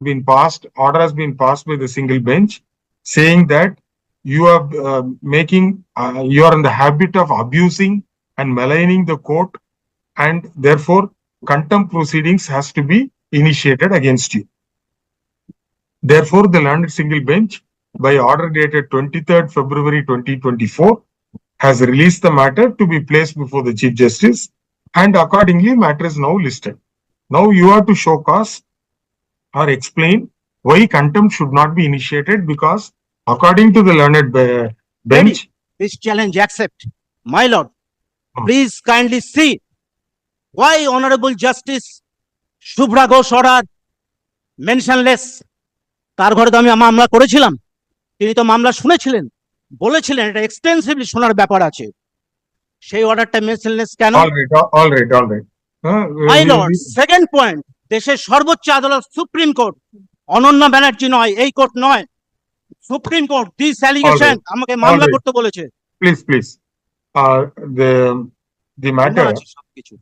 order has been passed by the single bench saying that you are you are in the habit of abusing and maligning the court, and therefore contempt proceedings has to be initiated against you. Therefore, the learned single bench, by order dated 23rd February 2024, has released the matter to be placed before the Chief Justice, and accordingly, matter is now listed. Now you have to show cause or explain why contempt should not be initiated, because according to the learned bench, This challenge accept. My lord, Hmm. please kindly see why Honorable Justice Shubhra Ghosh order mentionless. তার ঘরে তো আমি মামলা করেছিলাম, তিনি তো মামলা শুনেছিলেন, বলেছিলেন এটা এক্সটেন্সিভলি শোনার ব্যাপার আছে, সেই অর্ডারটা মেনশনলেস কেন? all right. My lord, second point, দেশের সর্বোচ্চ আদালত সুপ্রিম কোর্ট, অনন্যা ব্যানার্জি নয়, এই কোর্ট নয়, সুপ্রিম কোর্ট দিস অ্যালিগেশন আমাকে মামলা করতে বলেছে। Please, the matter. সবকিছু